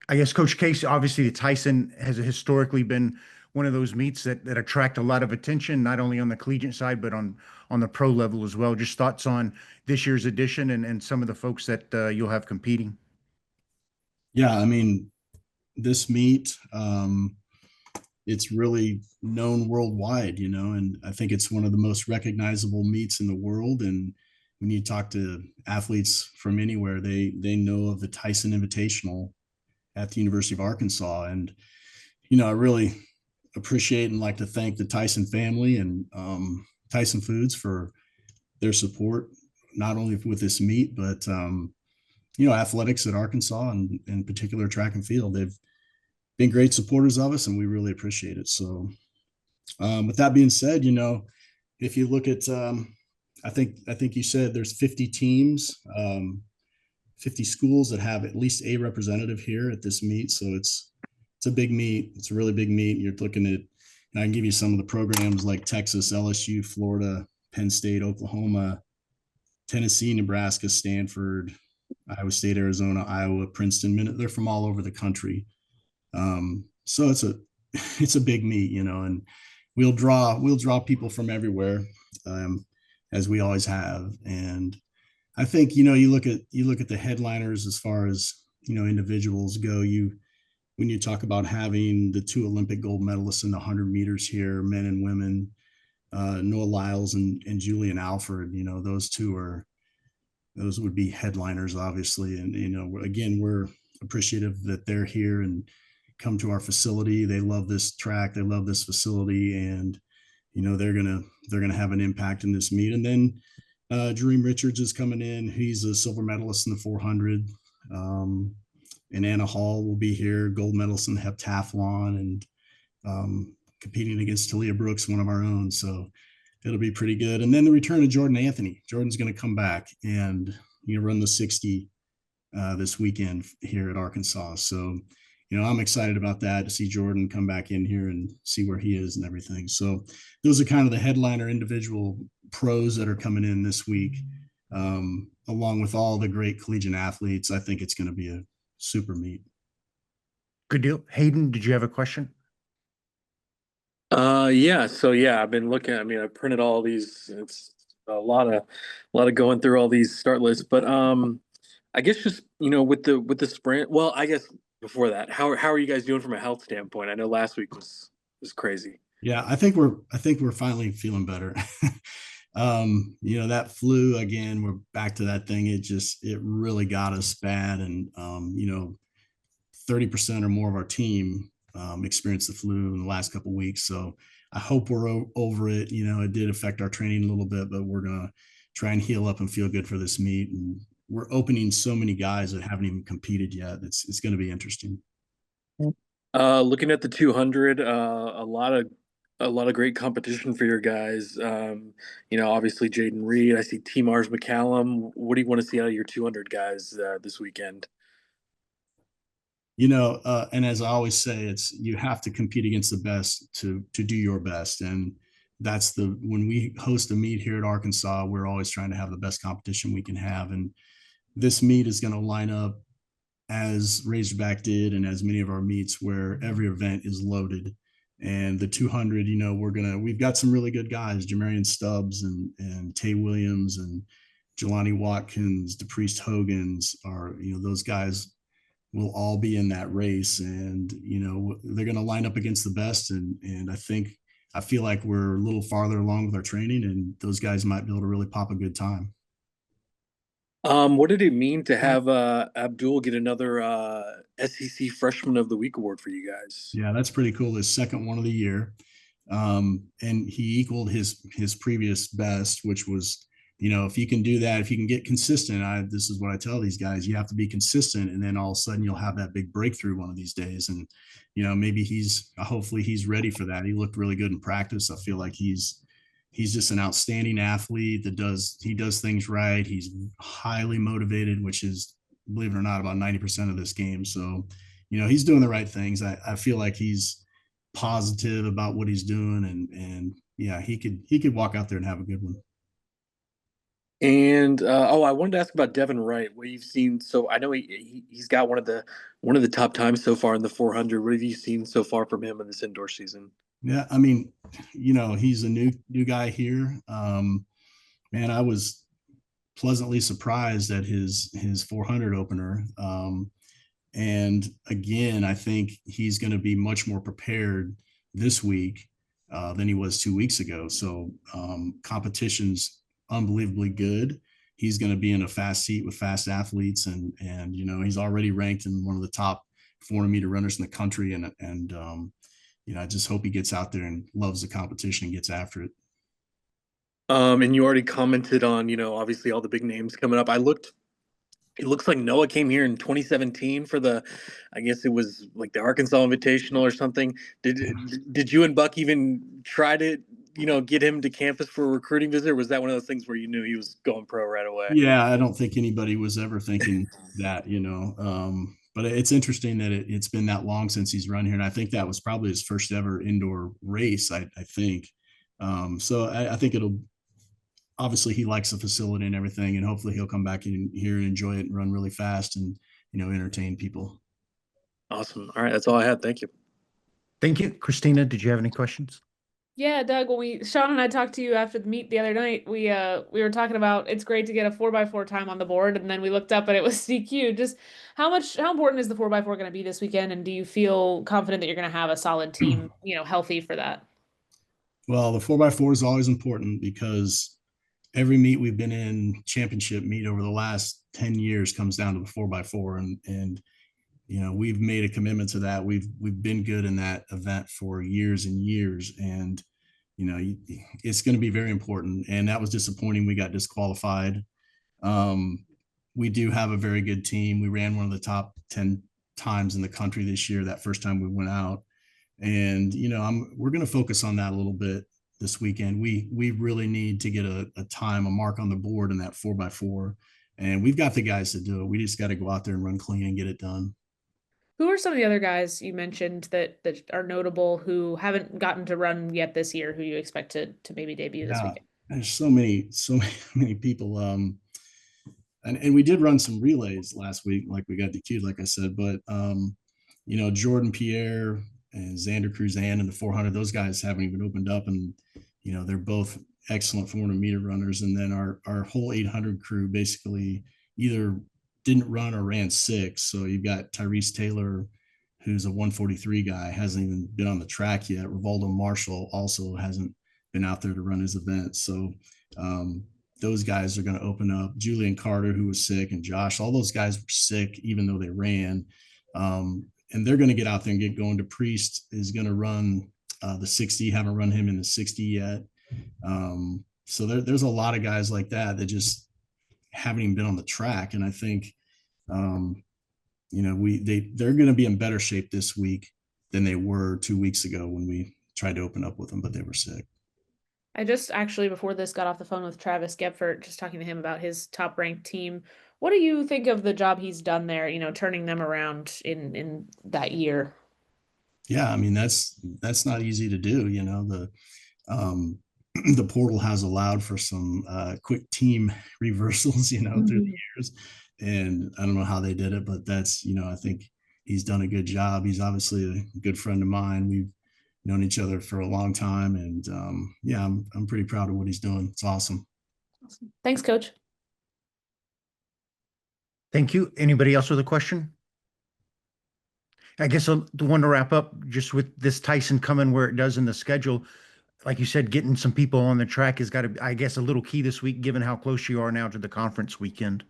I guess Coach Case, obviously the Tyson has historically been one of those meets that attract a lot of attention, not only on the collegiate side, but on the pro level as well. Just thoughts on this year's edition and some of the folks that you'll have competing. Yeah, I mean, this meet, it's really known worldwide, and I think it's one of the most recognizable meets in the world. And when you talk to athletes from anywhere, they know of the Tyson Invitational at the University of Arkansas. And I really appreciate and like to thank the Tyson family and Tyson Foods for their support, not only with this meet, but athletics at Arkansas and in particular track and field. They've been great supporters of us, and we really appreciate it. So, with that being said, if you look at, I think you said there's 50 teams, 50 schools that have at least a representative here at this meet. So it's a big meet. It's a really big meet. You're looking at, and I can give you some of the programs like Texas, LSU, Florida, Penn State, Oklahoma, Tennessee, Nebraska, Stanford, Iowa State, Arizona, Iowa, Princeton. They're from all over the country. So it's a big meet, and we'll draw people from everywhere, as we always have. And I think, you look at the headliners as far as, individuals go. When you talk about having the two Olympic gold medalists in the 100 meters here, men and women, Noah Lyles and Julien Alfred, those would be headliners, obviously. And, again, we're appreciative that they're here and come to our facility. They love this track. They love this facility. And, they're gonna have an impact in this meet. And then Dream Richards is coming in. He's a silver medalist in the 400. And Anna Hall will be here, gold medalist in the heptathlon, and competing against Talia Brooks, one of our own. So it'll be pretty good. And then the return of Jordan Anthony. Jordan's going to come back and run the 60 this weekend here at Arkansas. So I'm excited about that, to see Jordan come back in here and see where he is and everything. So those are kind of the headliner individual pros that are coming in this week, along with all the great collegiate athletes. I think it's going to be a super meet. Good deal. Hayden, did you have a question? Yeah, so yeah, I've been looking. I mean, I printed all these. It's a lot of going through all these start lists, but I guess just with the sprint. Well, I guess before that, how are you guys doing from a health standpoint? I know last week was crazy. Yeah, I think we're finally feeling better. That flu again, we're back to that thing. It really got us bad. And 30% or more of our team experienced the flu in the last couple of weeks. So I hope we're over it. It did affect our training a little bit, but we're gonna try and heal up and feel good for this meet. And we're opening so many guys that haven't even competed yet. It's going to be interesting. Looking at the 200, a lot of great competition for your guys. Obviously Jaden Reed. I see T Mars McCallum. What do you want to see out of your 200 guys this weekend? And as I always say, it's, you have to compete against the best to do your best. And when we host a meet here at Arkansas, we're always trying to have the best competition we can have. And this meet is going to line up as Razorback did, and as many of our meets, where every event is loaded. And the 200, we've got some really good guys, Jamarian Stubbs and Tay Williams and Jelani Watkins, DePriest Hogans are, those guys will all be in that race. And, they're going to line up against the best. And I feel like we're a little farther along with our training, and those guys might be able to really pop a good time. What did it mean to have Abdul get another SEC Freshman of the Week award for you guys? Yeah, that's pretty cool. His second one of the year. And he equaled his previous best, which was, if you can do that, if you can get consistent, this is what I tell these guys: you have to be consistent, and then all of a sudden you'll have that big breakthrough one of these days. And maybe hopefully he's ready for that. He looked really good in practice. I feel like he's just an outstanding athlete he does things right. He's highly motivated, which is, believe it or not, about 90% of this game. So he's doing the right things. I feel like he's positive about what he's doing, and yeah, he could walk out there and have a good one. And I wanted to ask about Devin Wright. What you've seen? So I know he's got one of the top times so far in the 400. What have you seen so far from him in this indoor season? Yeah, I mean, he's a new guy here. Man, I was pleasantly surprised at his 400 opener. And again, I think he's going to be much more prepared this week than he was 2 weeks ago. So competition's unbelievably good. He's going to be in a fast seat with fast athletes, and he's already ranked in one of the top 400-meter runners in the country. And I just hope he gets out there and loves the competition and gets after it. And you already commented on, obviously all the big names coming up. It looks like Noah came here in 2017 for I guess it was like the Arkansas Invitational or something. Did you and Buck even try to, get him to campus for a recruiting visit, or was that one of those things where you knew he was going pro right away? Yeah, I don't think anybody was ever thinking that. But it's interesting that it's been that long since he's run here. And I think that was probably his first ever indoor race, I think. So I think obviously he likes the facility and everything, and hopefully he'll come back in here and enjoy it and run really fast and, entertain people. Awesome. All right. That's all I had. Thank you. Thank you. Christina, did you have any questions? Yeah, Doug, when Sean and I talked to you after the meet the other night, we were talking about it's great to get a 4x4 time on the board, and then we looked up and it was CQ. Just how important is the 4x4 going to be this weekend, and do you feel confident that you're going to have a solid team, healthy for that? Well, the 4x4 is always important because every meet we've been in, championship meet over the last 10 years, comes down to the 4x4. And we've made a commitment to that. We've been good in that event for years and years. And, it's going to be very important. And that was disappointing. We got disqualified. We do have a very good team. We ran one of the top 10 times in the country this year, that first time we went out. And, we're going to focus on that a little bit this weekend. We really need to get a mark on the board in that 4x4. And we've got the guys to do it. We just got to go out there and run clean and get it done. Who are some of the other guys you mentioned that are notable who haven't gotten to run yet this year, who you expect to maybe debut this weekend? There's so many people. And we did run some relays last week, like we got DQ'd, like I said, but Jordan Pierre and Xander Cruzan in the 400, those guys haven't even opened up, and they're both excellent 400-meter runners. And then our whole 800 crew basically either didn't run or ran 6. So you've got Tyrese Taylor, who's a 143 guy, hasn't even been on the track yet. Rivaldo Marshall also hasn't been out there to run his event. So those guys are going to open up. Julian Carter, who was sick, and Josh, all those guys were sick, even though they ran. And they're going to get out there and get going. DePriest is going to run the 60. Haven't run him in the 60 yet. So there's a lot of guys like that just haven't even been on the track. And I think, they're going to be in better shape this week than they were 2 weeks ago when we tried to open up with them, but they were sick. I just actually, before this, got off the phone with Travis Gepfert, just talking to him about his top ranked team. What do you think of the job he's done there, turning them around in that year? Yeah, I mean, that's not easy to do. The portal has allowed for some quick team reversals, through the years. And I don't know how they did it, but that's, I think he's done a good job. He's obviously a good friend of mine. We've known each other for a long time. And I'm pretty proud of what he's doing. It's awesome. Thanks, Coach. Thank you. Anybody else with a question? I guess the one to wrap up, just with this Tyson coming where it does in the schedule, like you said, getting some people on the track has got to, I guess, a little key this week, given how close you are now to the conference weekend.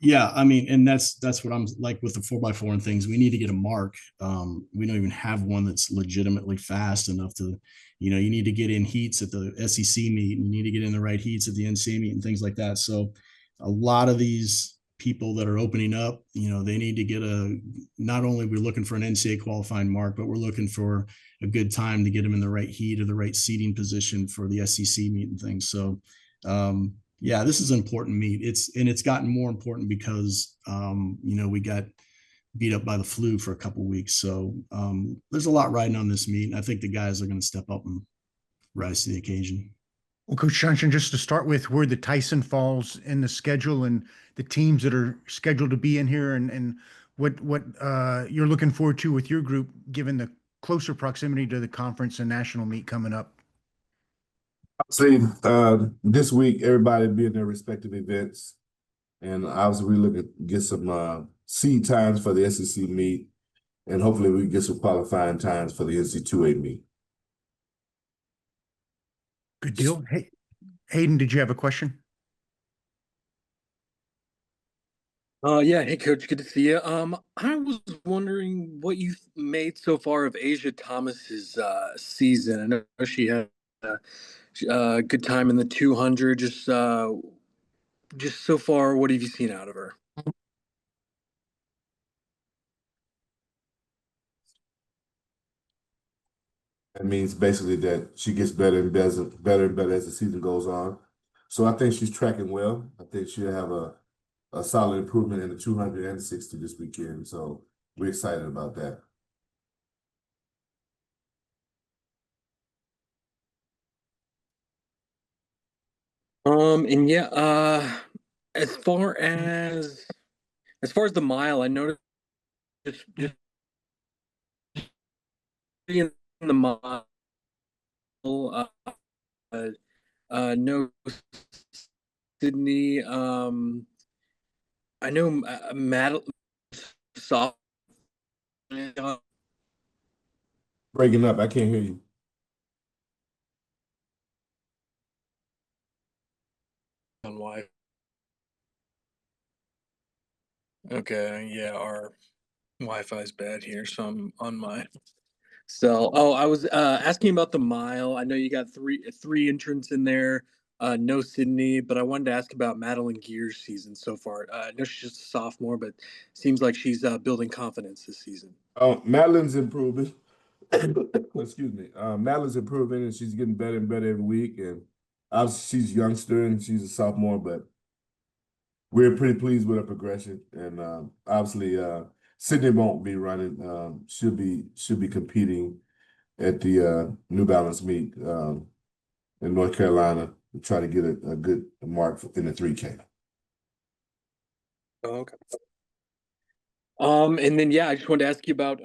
Yeah, I mean, and that's what I'm like with the 4x4 and things. We need to get a mark. We don't even have one that's legitimately fast enough to, you need to get in heats at the SEC meet, and you need to get in the right heats at the NCAA meet and things like that. So a lot of these people that are opening up, they need to get not only we're looking for an NCAA qualifying mark, but we're looking for a good time to get them in the right heat or the right seating position for the SEC meet and things. So, this is an important meet. It's gotten more important because, we got beat up by the flu for a couple of weeks. So there's a lot riding on this meet. And I think the guys are going to step up and rise to the occasion. Well, Coach Johnson, just to start with, where the Tyson falls in the schedule and the teams that are scheduled to be in here, and what you're looking forward to with your group, given the closer proximity to the conference and national meet coming up. See, this week everybody be in their respective events, and obviously we look at get some seed times for the SEC meet, and hopefully we get some qualifying times for the NC2A meet. Good deal. Hey, Hayden, did you have a question? Yeah, hey coach, good to see you. I was wondering what you made so far of Asia Thomas's season. I know she had a good time in the 200. Just so far, what have you seen out of her? That means basically that she gets better and better as the season goes on. So I think she's tracking well. I think she'll have a solid improvement in the 200 and 60 this weekend. So we're excited about that. And yeah, as far as the mile, I noticed just in the mile, no Sydney. I know Matt soft Breaking up, I can't hear you. on why. Okay, yeah, our Wi-Fi is bad here, so I'm on my cell. Oh, I was asking about the mile. I know you got three entrants in there. No Sydney, but I wanted to ask about Madeline Gear's season so far. I know she's just a sophomore, but seems like she's building confidence this season. Madeline's improving. Excuse me. Madeline's improving and she's getting better and better every week. And obviously she's a youngster and she's a sophomore, but we're pretty pleased with her progression. And obviously Sydney won't be running. She'll be competing at the New Balance meet in North Carolina to try to get a good mark in the 3K. Oh, okay. And then yeah, I just wanted to ask you about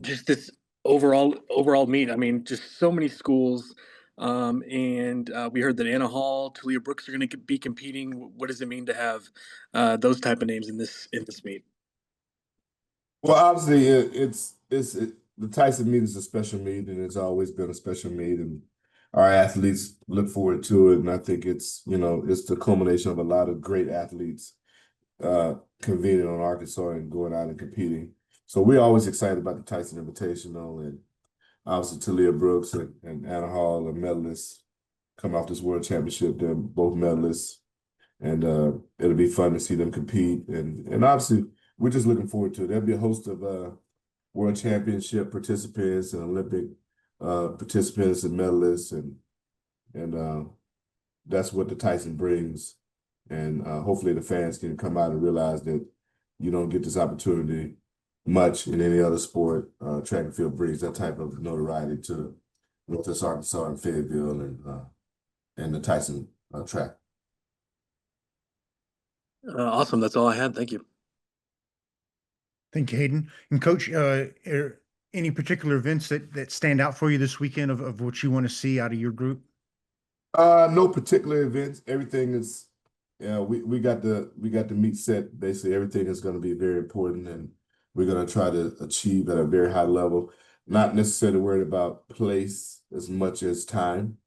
just this overall meet. I mean, just so many schools. And we heard that Anna Hall, Talia Brooks are going to be competing. What does it mean to have those type of names in this meet? Well, obviously, the Tyson meet is a special meet, and it's always been a special meet, and our athletes look forward to it. And I think it's the culmination of a lot of great athletes convening on Arkansas and going out and competing. So we're always excited about the Tyson Invitational, and obviously Talia Brooks and Anna Hall are medalists coming off this World Championship. They're both medalists, and it'll be fun to see them compete. And obviously, we're just looking forward to it. There'll be a host of World Championship participants and Olympic participants and medalists, and that's what the Tyson brings. And hopefully the fans can come out and realize that you don't get this opportunity much in any other sport. Track and field brings that type of notoriety to Northwest Arkansas and Fayetteville and the Tyson track. Awesome. That's all I had. Thank you. Thank you, Hayden. And Coach, any particular events that stand out for you this weekend of what you want to see out of your group? No particular events. Everything is, we got the meet set. Basically, everything is going to be very important, and we're going to try to achieve at a very high level. Not necessarily worried about place as much as time,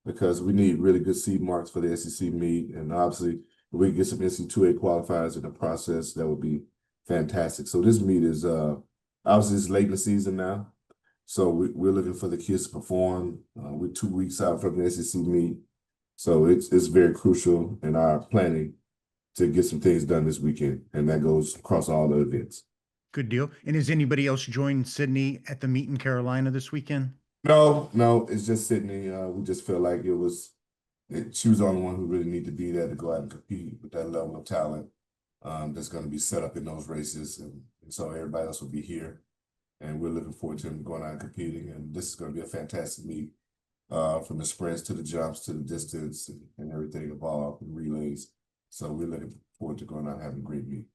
because we need really good seed marks for the SEC meet, and obviously, if we get some NC2A qualifiers in the process, that would be fantastic. So this meet is obviously it's late in the season now. So we're looking for the kids to perform. We're 2 weeks out from the SEC meet. So it's very crucial in our planning to get some things done this weekend. And that goes across all the events. Good deal. And is anybody else joining Sydney at the meet in Carolina this weekend? No, it's just Sydney. We just felt like she was the only one who really needed to be there to go out and compete with that level of talent that's going to be set up in those races. And so everybody else will be here. And we're looking forward to them going out and competing. And this is going to be a fantastic meet. from the sprints to the jumps to the distance and everything involved in relays. So we're looking forward to going out and having a great meet.